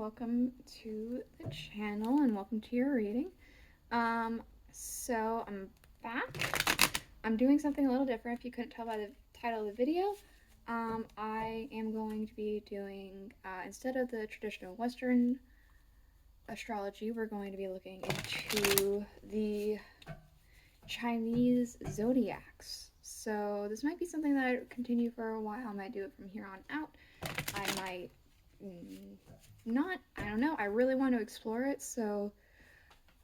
welcome to the channel and welcome to your reading. So I'm back. I'm doing something a little different if you couldn't tell by the title of the video. I am going to be doing, instead of the traditional Western astrology, we're going to be looking into the Chinese zodiacs. So this might be something that I continue for a while. I might do it from here on out. I might not, I don't know. I really want to explore it, so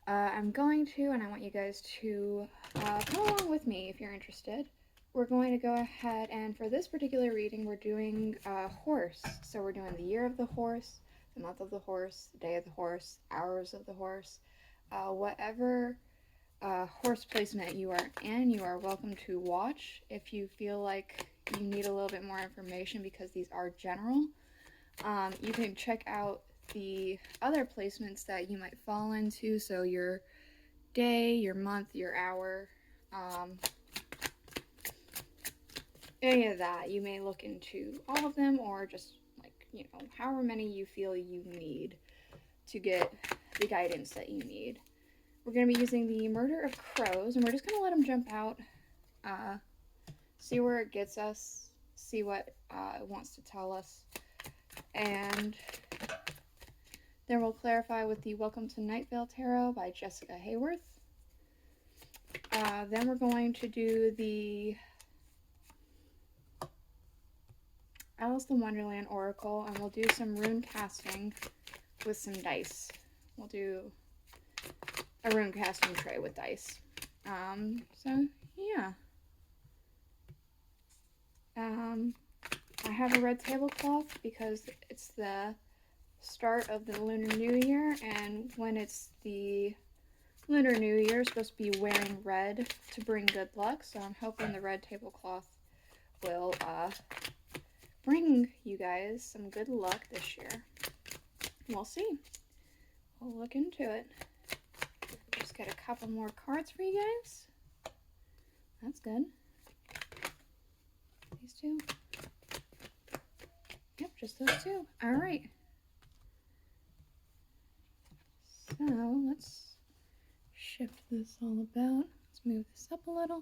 I'm going to, and I want you guys to come along with me if you're interested. We're going to go ahead, and for this particular reading, we're doing horse. So we're doing the year of the horse, the month of the horse, the day of the horse, hours of the horse, whatever horse placement you are in, you are welcome to watch if you feel like you need a little bit more information, because these are general. You can check out the other placements that you might fall into, so your day, your month, your hour, any of that. You may look into all of them, or just however many you feel you need to get the guidance that you need. We're going to be using the Murder of Crows, and we're just going to let them jump out, see where it gets us, see what it wants to tell us, and then we'll clarify with the Welcome to Night Vale Tarot by Jessica Hayworth. Then we're going to do the Alice the Wonderland Oracle, and we'll do some rune casting with some dice. We'll do a rune casting tray with dice. So yeah. I have a red tablecloth because it's the start of the Lunar New Year, and when it's the Lunar New Year, it's supposed to be wearing red to bring good luck, so I'm hoping the red tablecloth will bring you guys some good luck this year. We'll see. We'll look into it. Just get a couple more cards for you guys. That's good. These two. Yep, just those two. All right. So let's shift this all about. Let's move this up a little.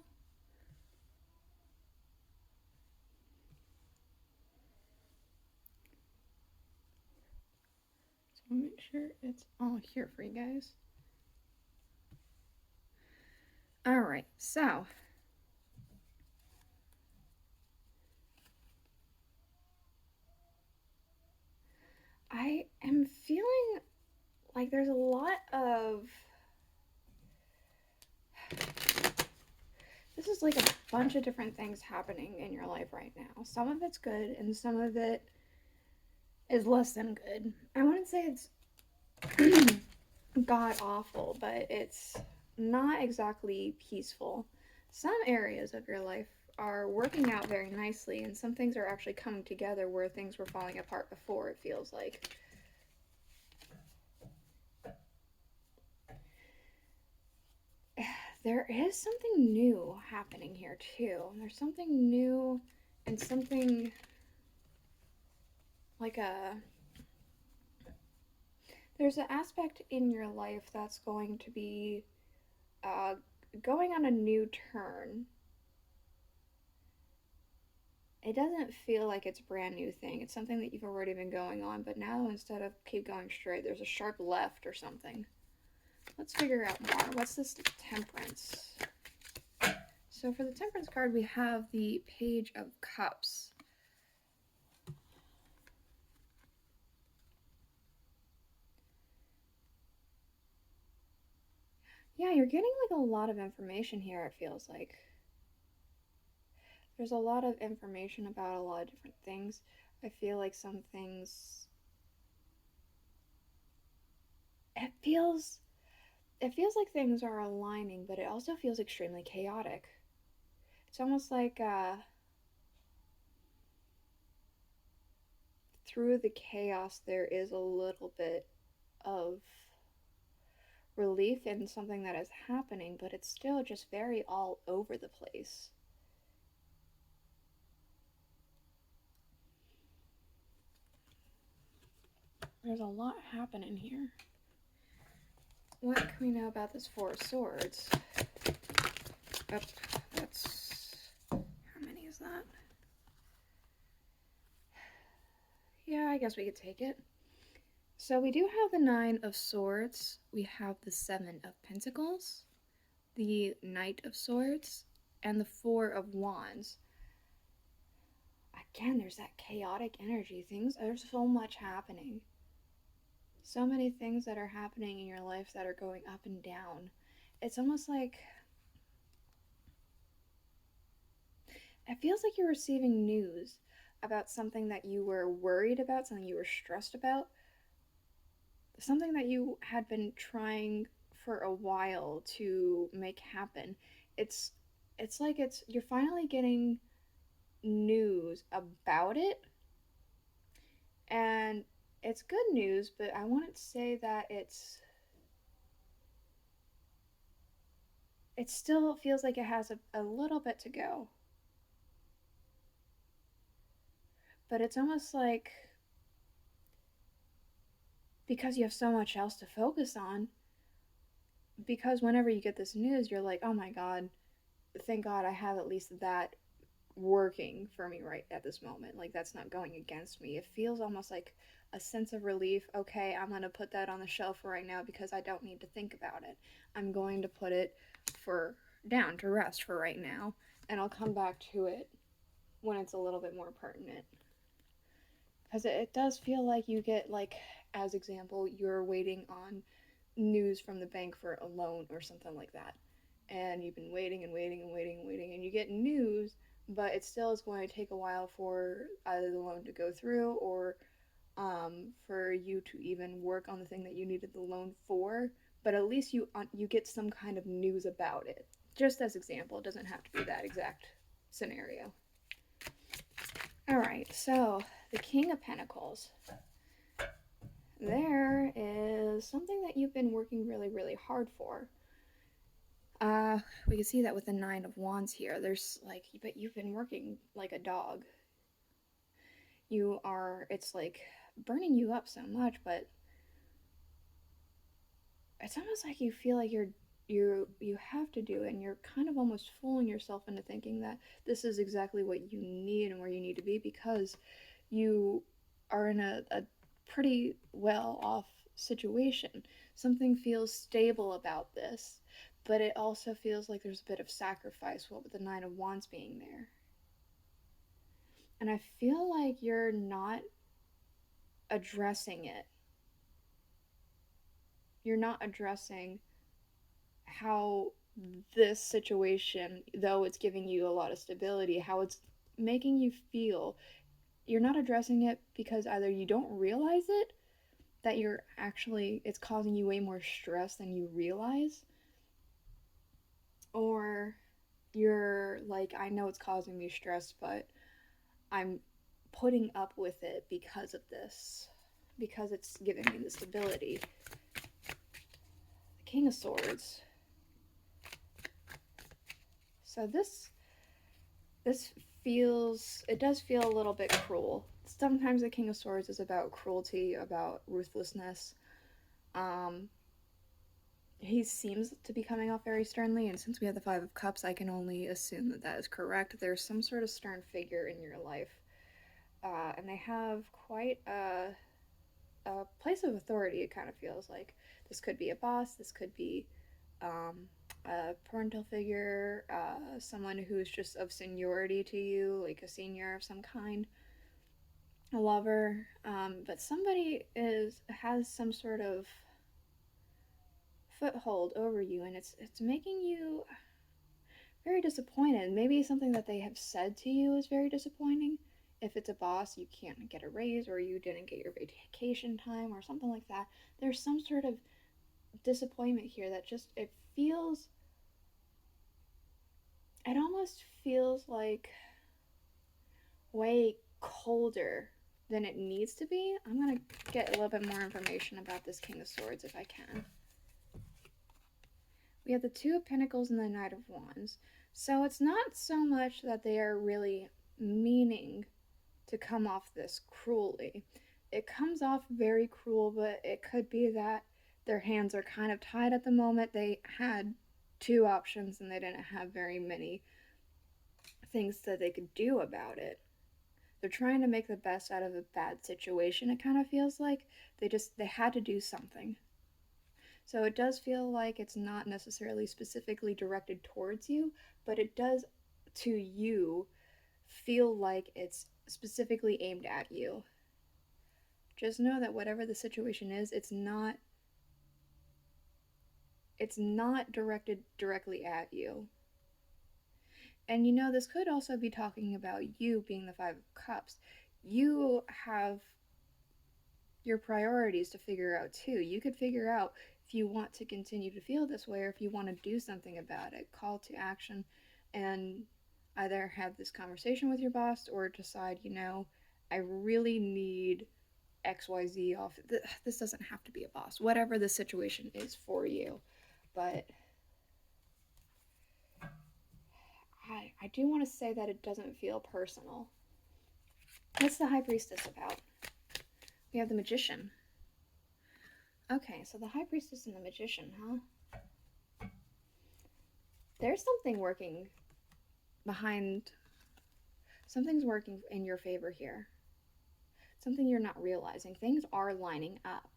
So make sure it's all here for you guys. All right, so I am feeling like there's a lot of, this is like a bunch of different things happening in your life right now. Some of it's good and some of it is less than good. I wouldn't say it's god awful, but it's not exactly peaceful. Some areas of your life are working out very nicely, and some things are actually coming together where things were falling apart before, it feels like. There is something new happening here too. There's something new and something like there's an aspect in your life that's going to be going on a new turn. It doesn't feel like it's a brand new thing. It's something that you've already been going on, but now instead of keep going straight, there's a sharp left or something. Let's figure out more. What's this Temperance? So for the Temperance card, we have the Page of Cups. Yeah, you're getting like a lot of information here, it feels like. There's a lot of information about a lot of different things. I feel like some things, it feels like things are aligning, but it also feels extremely chaotic. It's almost like through the chaos there is a little bit of relief in something that is happening, but it's still just very all over the place. There's a lot happening here. What can we know about this Four of Swords? That's... How many is that? Yeah, I guess we could take it. So we do have the Nine of Swords. We have the Seven of Pentacles, the Knight of Swords, and the Four of Wands. Again, there's that chaotic energy. There's so much happening. So many things that are happening in your life that are going up and down. It's almost like it feels like you're receiving news about something that you were worried about, something you were stressed about, something that you had been trying for a while to make happen. It's like you're finally getting news about it, and it's good news, but I wouldn't say that it still feels like it has a little bit to go. But it's almost like because you have so much else to focus on, because whenever you get this news, you're like, oh my God, thank God I have at least that working for me right at this moment. Like, that's not going against me. It feels almost like a sense of relief. Okay, I'm going to put that on the shelf for right now because I don't need to think about it. I'm going to put it down to rest for right now, and I'll come back to it when it's a little bit more pertinent. Because it does feel like you get, like, as example, you're waiting on news from the bank for a loan or something like that. And you've been waiting and waiting and waiting and waiting, and you get news, but it still is going to take a while for either the loan to go through or for you to even work on the thing that you needed the loan for. But at least you get some kind of news about it. Just as example, it doesn't have to be that exact scenario. All right, so the King of Pentacles. There is something that you've been working really, really hard for. We can see that with the Nine of Wands here. There's like, but you've been working like a dog. It's like burning you up so much, but it's almost like you feel like you have to do it, and you're kind of almost fooling yourself into thinking that this is exactly what you need and where you need to be, because you are in a pretty well off situation. Something feels stable about this, but it also feels like there's a bit of sacrifice with the Nine of Wands being there. And I feel like you're not addressing it. You're not addressing how this situation, though it's giving you a lot of stability, how it's making you feel. You're not addressing it because either you don't realize it, that it's causing you way more stress than you realize, or you're like, I know it's causing me stress, but I'm putting up with it because of this, because it's giving me the stability. The King of Swords. So this does feel a little bit cruel. Sometimes the King of Swords is about cruelty, about ruthlessness. He seems to be coming off very sternly, and since we have the Five of Cups, I can only assume that is correct. There's some sort of stern figure in your life, and they have quite a place of authority, it kind of feels like. This could be a boss, this could be a parental figure, someone who's just of seniority to you, like a senior of some kind, a lover, but somebody has some sort of foothold over you, and it's making you very disappointed. Maybe something that they have said to you is very disappointing. If it's a boss, you can't get a raise, or you didn't get your vacation time, or something like that. There's some sort of disappointment here that just, it almost feels like way colder than it needs to be. I'm gonna get a little bit more information about this King of Swords if I can. We have the Two of Pentacles and the Knight of Wands. So it's not so much that they are really meaning to come off this cruelly. It it comes off very cruel, but it could be that their hands are kind of tied at the moment. They had two options and they didn't have very many things that they could do about it. They're trying to make the best out of a bad situation. It kind of feels like they had to do something. So it does feel like it's not necessarily specifically directed towards you, but it does to you feel like it's specifically aimed at you. Just know that whatever the situation is, it's not directed directly at you. And this could also be talking about you being the Five of Cups. You have your priorities to figure out too. You could figure out if you want to continue to feel this way or if you want to do something about it. Call to action and either have this conversation with your boss or decide, I really need XYZ off. This doesn't have to be a boss, whatever the situation is for you. But I do want to say that it doesn't feel personal. What's the High Priestess about? We have the Magician. Okay, so the High Priestess and the Magician, huh? There's something working behind. Something's working in your favor here. Something you're not realizing. Things are lining up.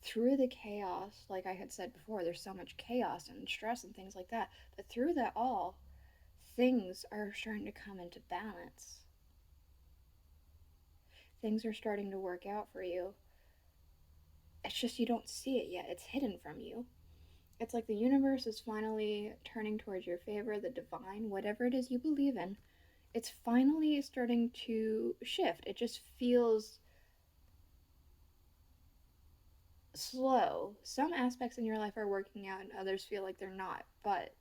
Through the chaos, like I had said before, there's so much chaos and stress and things like that. But through that all, things are starting to come into balance. Things are starting to work out for you. It's just you don't see it yet. It's hidden from you. It's like the universe is finally turning towards your favor, the divine, whatever it is you believe in. It's finally starting to shift. It just feels slow. Some aspects in your life are working out and others feel like they're not, but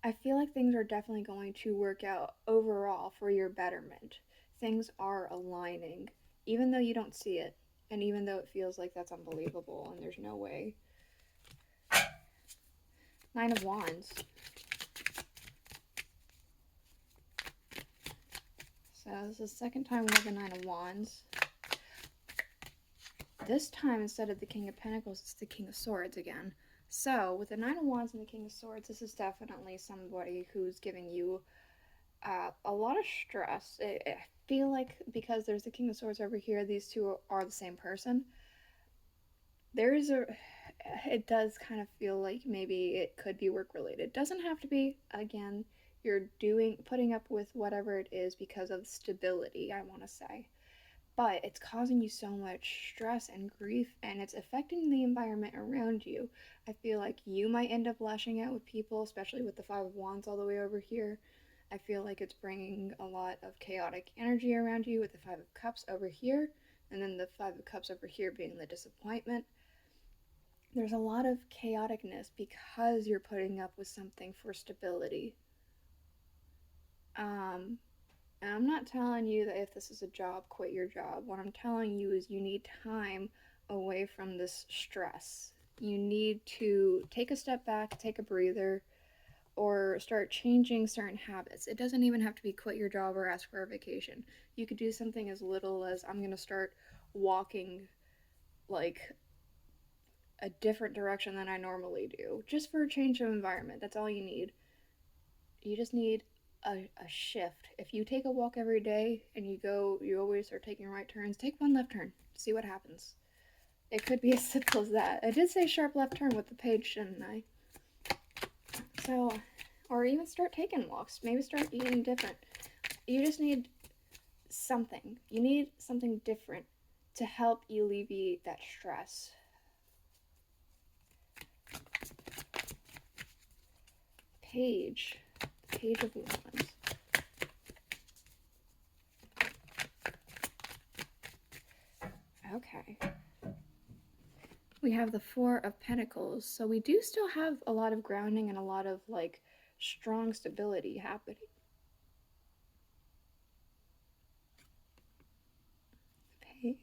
I feel like things are definitely going to work out overall for your betterment. Things are aligning, even though you don't see it, and even though it feels like that's unbelievable and there's no way. Nine of Wands. So this is the second time we have the Nine of Wands. This time, instead of the King of Pentacles, it's the King of Swords again. So, with the Nine of Wands and the King of Swords, this is definitely somebody who's giving you a lot of stress. I feel like because there's the King of Swords over here, these two are the same person. It does kind of feel like maybe it could be work related. Doesn't have to be. Again, you're putting up with whatever it is because of stability, I want to say. But it's causing you so much stress and grief, and it's affecting the environment around you. I feel like you might end up lashing out with people, especially with the Five of Wands all the way over here. I feel like it's bringing a lot of chaotic energy around you with the Five of Cups over here, and then the Five of Cups over here being the disappointment. There's a lot of chaoticness because you're putting up with something for stability. And I'm not telling you that if this is a job, quit your job. What I'm telling you is you need time away from this stress. You need to take a step back, take a breather, or start changing certain habits. It doesn't even have to be quit your job or ask for a vacation. You could do something as little as I'm going to start walking like a different direction than I normally do, just for a change of environment. That's all you need. You just need a shift. If you take a walk every day and you always are taking right turns, take one left turn. See what happens. It could be as simple as that. I did say sharp left turn with the page, didn't I? So, or even start taking walks. Maybe start eating different. You just need something. You need something different to help alleviate that stress. Page of Wands. Okay. We have the Four of Pentacles, so we do still have a lot of grounding and a lot of like strong stability happening. Page.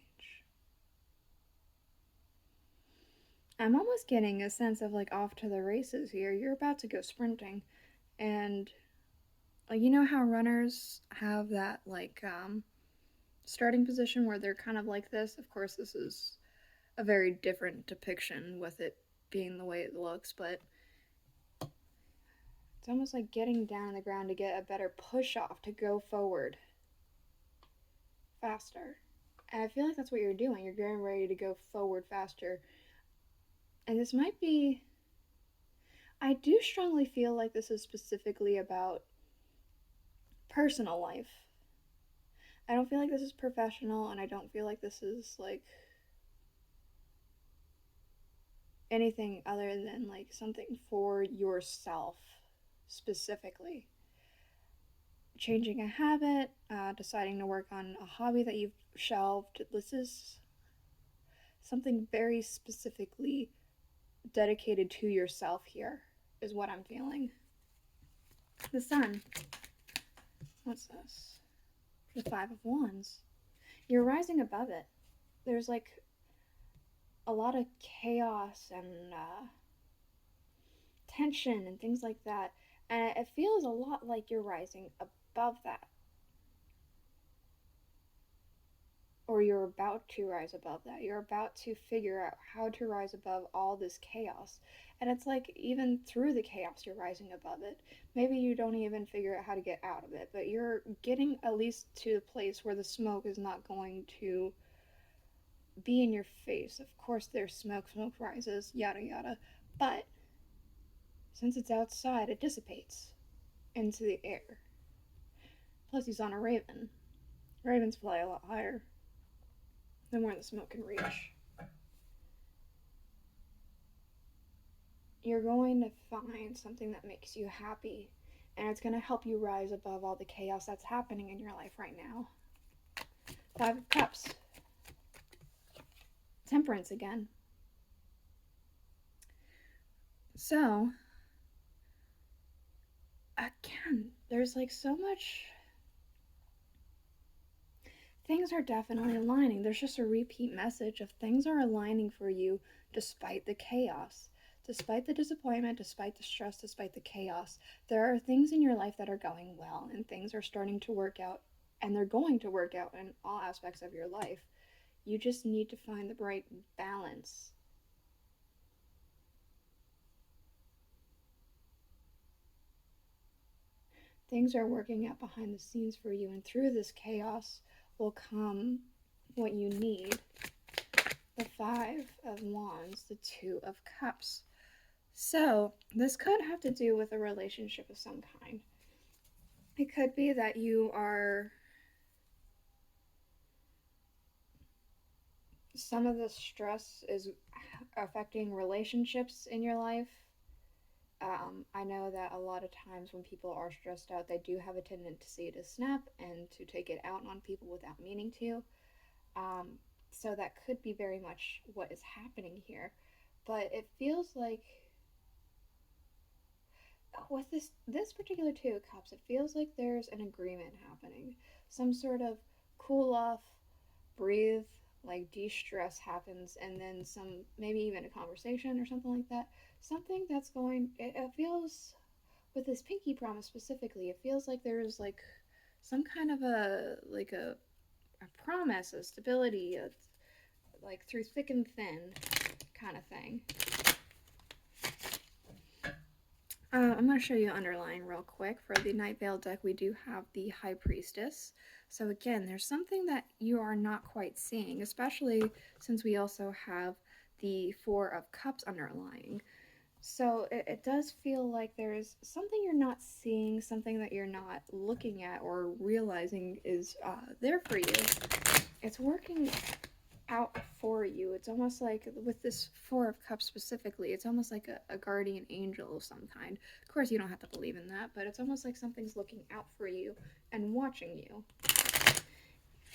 I'm almost getting a sense of like off to the races here. You're about to go sprinting, and you know how runners have that like starting position where they're kind of like this. Of course, this is a very different depiction with it being the way it looks, but it's almost like getting down on the ground to get a better push off to go forward faster. And I feel like that's what you're doing. You're getting ready to go forward faster. And this might be. I do strongly feel like this is specifically about personal life. I don't feel like this is professional, and I don't feel like this is like anything other than like something for yourself specifically. Changing a habit, deciding to work on a hobby that you've shelved. This is something very specifically dedicated to yourself here, is what I'm feeling. The sun. What's this? The Five of Wands. You're rising above it. There's like a lot of chaos and tension and things like that. And it feels a lot like you're rising above that. Or you're about to rise above that. You're about to figure out how to rise above all this chaos. And it's like even through the chaos, you're rising above it. Maybe you don't even figure out how to get out of it, but you're getting at least to the place where the smoke is not going to be in your face. Of course, there's smoke, smoke rises, yada yada. But since it's outside, it dissipates into the air. Plus, he's on a raven. Ravens fly a lot higher than where the smoke can reach. You're going to find something that makes you happy, and it's going to help you rise above all the chaos that's happening in your life right now. Five of Cups. Temperance again. So, again, there's like so much. Things are definitely aligning. There's just a repeat message of things are aligning for you despite the chaos, despite the disappointment, despite the stress, despite the chaos. There are things in your life that are going well, and things are starting to work out, and they're going to work out in all aspects of your life. You just need to find the right balance. Things are working out behind the scenes for you, and through this chaos will come what you need. The Five of Wands, the Two of Cups. So, this could have to do with a relationship of some kind. It could be that you are. Some of the stress is affecting relationships in your life. I know that a lot of times when people are stressed out, they do have a tendency to snap and to take it out on people without meaning to. So that could be very much what is happening here. But it feels like with this particular Two of Cups, it feels like there's an agreement happening. Some sort of cool off, breathe, like de-stress happens, and then some, maybe even a conversation or something like that. Something that's going, it feels, with this pinky promise specifically, it feels like there's like some kind of a promise, a stability, like through thick and thin kind of thing. I'm going to show you underlying real quick. For the Night Vale deck, we do have the High Priestess. So again, there's something that you are not quite seeing, especially since we also have the Four of Cups underlying. So it does feel like there's something you're not seeing, something that you're not looking at or realizing is there for you. It's working out for you. It's almost like with this Four of Cups specifically, it's almost like a guardian angel of some kind. Of course, you don't have to believe in that, but it's almost like something's looking out for you and watching you.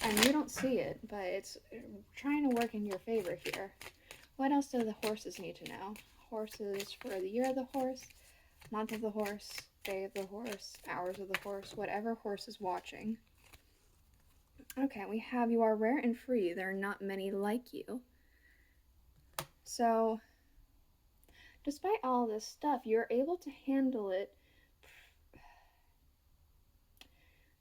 And you don't see it, but it's trying to work in your favor here. What else do the horses need to know? Horses for the year of the horse, month of the horse, day of the horse, hours of the horse, whatever horse is watching. Okay, we have you are rare and free. There are not many like you. So, despite all this stuff, you're able to handle it.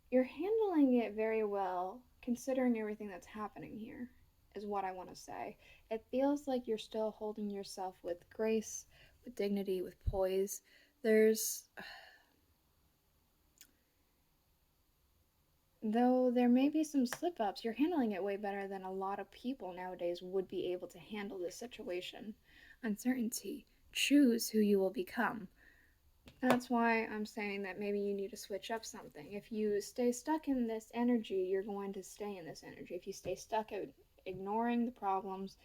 You're handling it very well considering everything that's happening here, is what I want to say. It feels like you're still holding yourself with grace, with dignity, with poise. Though there may be some slip ups, you're handling it way better than a lot of people nowadays would be able to handle this situation. Uncertainty. Choose who you will become. That's why I'm saying that maybe you need to switch up something. If you stay stuck in this energy, you're going to stay in this energy. If you stay stuck at ignoring the problems,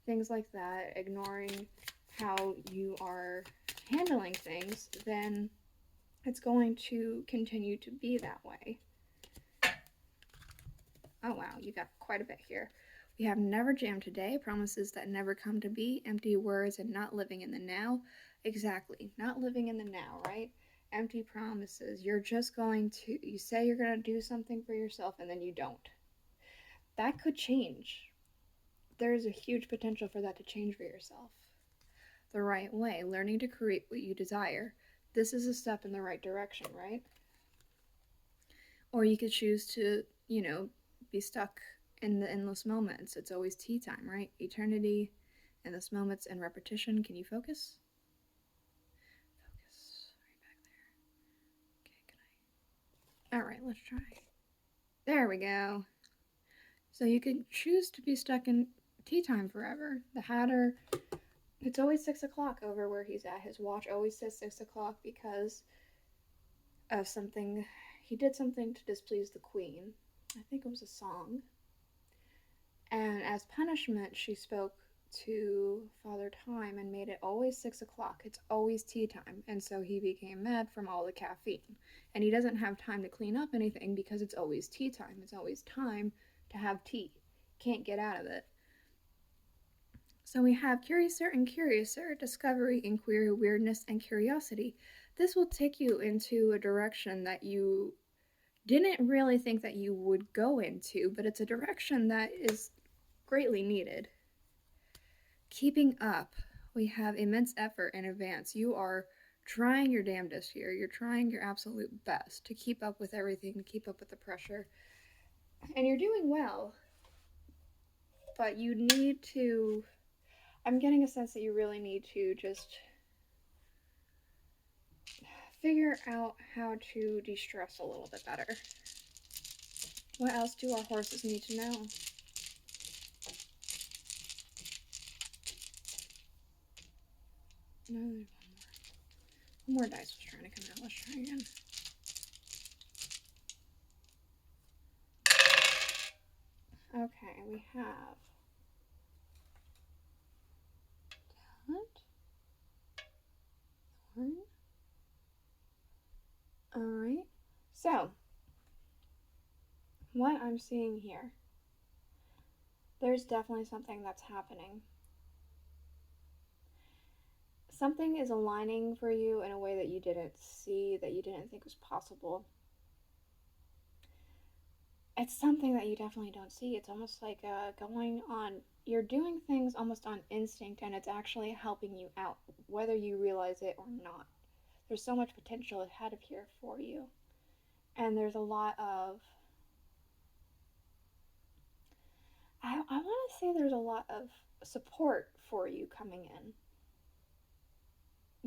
things like that, ignoring how you are handling things, then it's going to continue to be that way. Oh wow, you got quite a bit here. We have never jam today, promises that never come to be, empty words, and not living in the now. Exactly, not living in the now, right? Empty promises. You're just going to, you say you're going to do something for yourself and then you don't. That could change. There's a huge potential for that to change for yourself. The right way, learning to create what you desire. This is a step in the right direction, right? Or you could choose to, be stuck in the endless moments. It's always tea time, right? Eternity, endless moments, and repetition. Can you focus? Focus right back there. Okay, can I? All right, let's try. There we go. So you could choose to be stuck in tea time forever. The Hatter, it's always 6 o'clock over where he's at. His watch always says 6 o'clock because of something. He did something to displease the queen. I think it was a song. And as punishment, she spoke to Father Time and made it always 6 o'clock. It's always tea time. And so he became mad from all the caffeine. And he doesn't have time to clean up anything because it's always tea time. It's always time to have tea. Can't get out of it. So we have Curiouser and Curiouser, Discovery, Inquiry, Weirdness, and Curiosity. This will take you into a direction that you didn't really think that you would go into, but it's a direction that is greatly needed. Keeping up. We have immense effort in advance. You are trying your damnedest here. You're trying your absolute best to keep up with everything, to keep up with the pressure. And you're doing well. But you need to... I'm getting a sense that you really need to just figure out how to de-stress a little bit better. What else do our horses need to know? No, there's one more dice was trying to come out. Let's try again. Okay, we have talent, thorn. Alright, so what I'm seeing here, there's definitely something that's happening. Something is aligning for you in a way that you didn't see, that you didn't think was possible. It's something that you definitely don't see. It's almost like going on, you're doing things almost on instinct, and it's actually helping you out, whether you realize it or not. There's so much potential ahead of here for you. And there's a lot of, I want to say there's a lot of support for you coming in.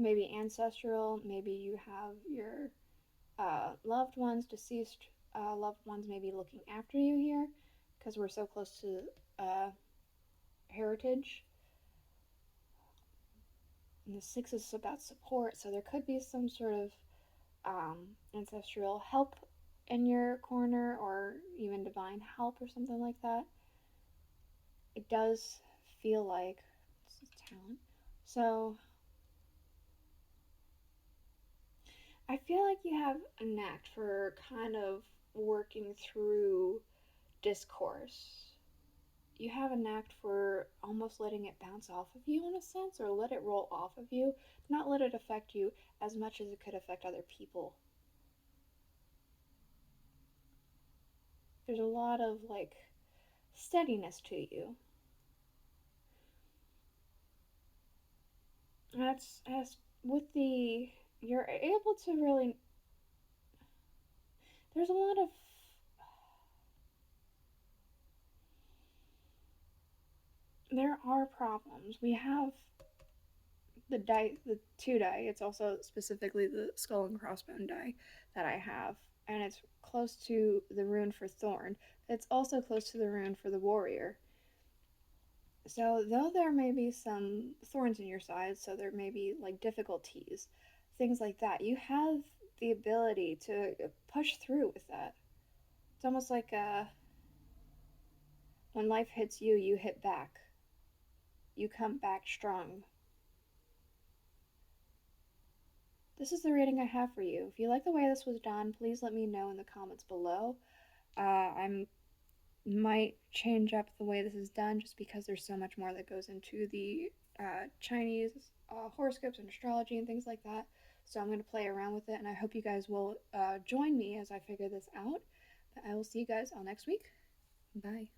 Maybe ancestral, maybe you have your loved ones, deceased loved ones maybe looking after you here, because we're so close to heritage. And the 6 is about support, so there could be some sort of ancestral help in your corner, or even divine help or something like that. It does feel like this is talent. So I feel like you have a knack for kind of working through discourse. You have a knack for almost letting it bounce off of you in a sense, or let it roll off of you, not let it affect you as much as it could affect other people. There's a lot of like steadiness to you. That's as with the, you're able to really, there's a lot of, there are problems. We have the die, the two die. It's also specifically the skull and crossbone die that I have, and it's close to the rune for thorn. It's also close to the rune for the warrior. So though there may be some thorns in your side, so there may be like difficulties, things like that, you have the ability to push through with that. It's almost like when life hits you, you hit back. You come back strong. This is the rating I have for you. If you like the way this was done, please let me know in the comments below. I might change up the way this is done just because there's so much more that goes into the Chinese horoscopes and astrology and things like that. So I'm going to play around with it, and I hope you guys will join me as I figure this out. But I will see you guys all next week. Bye.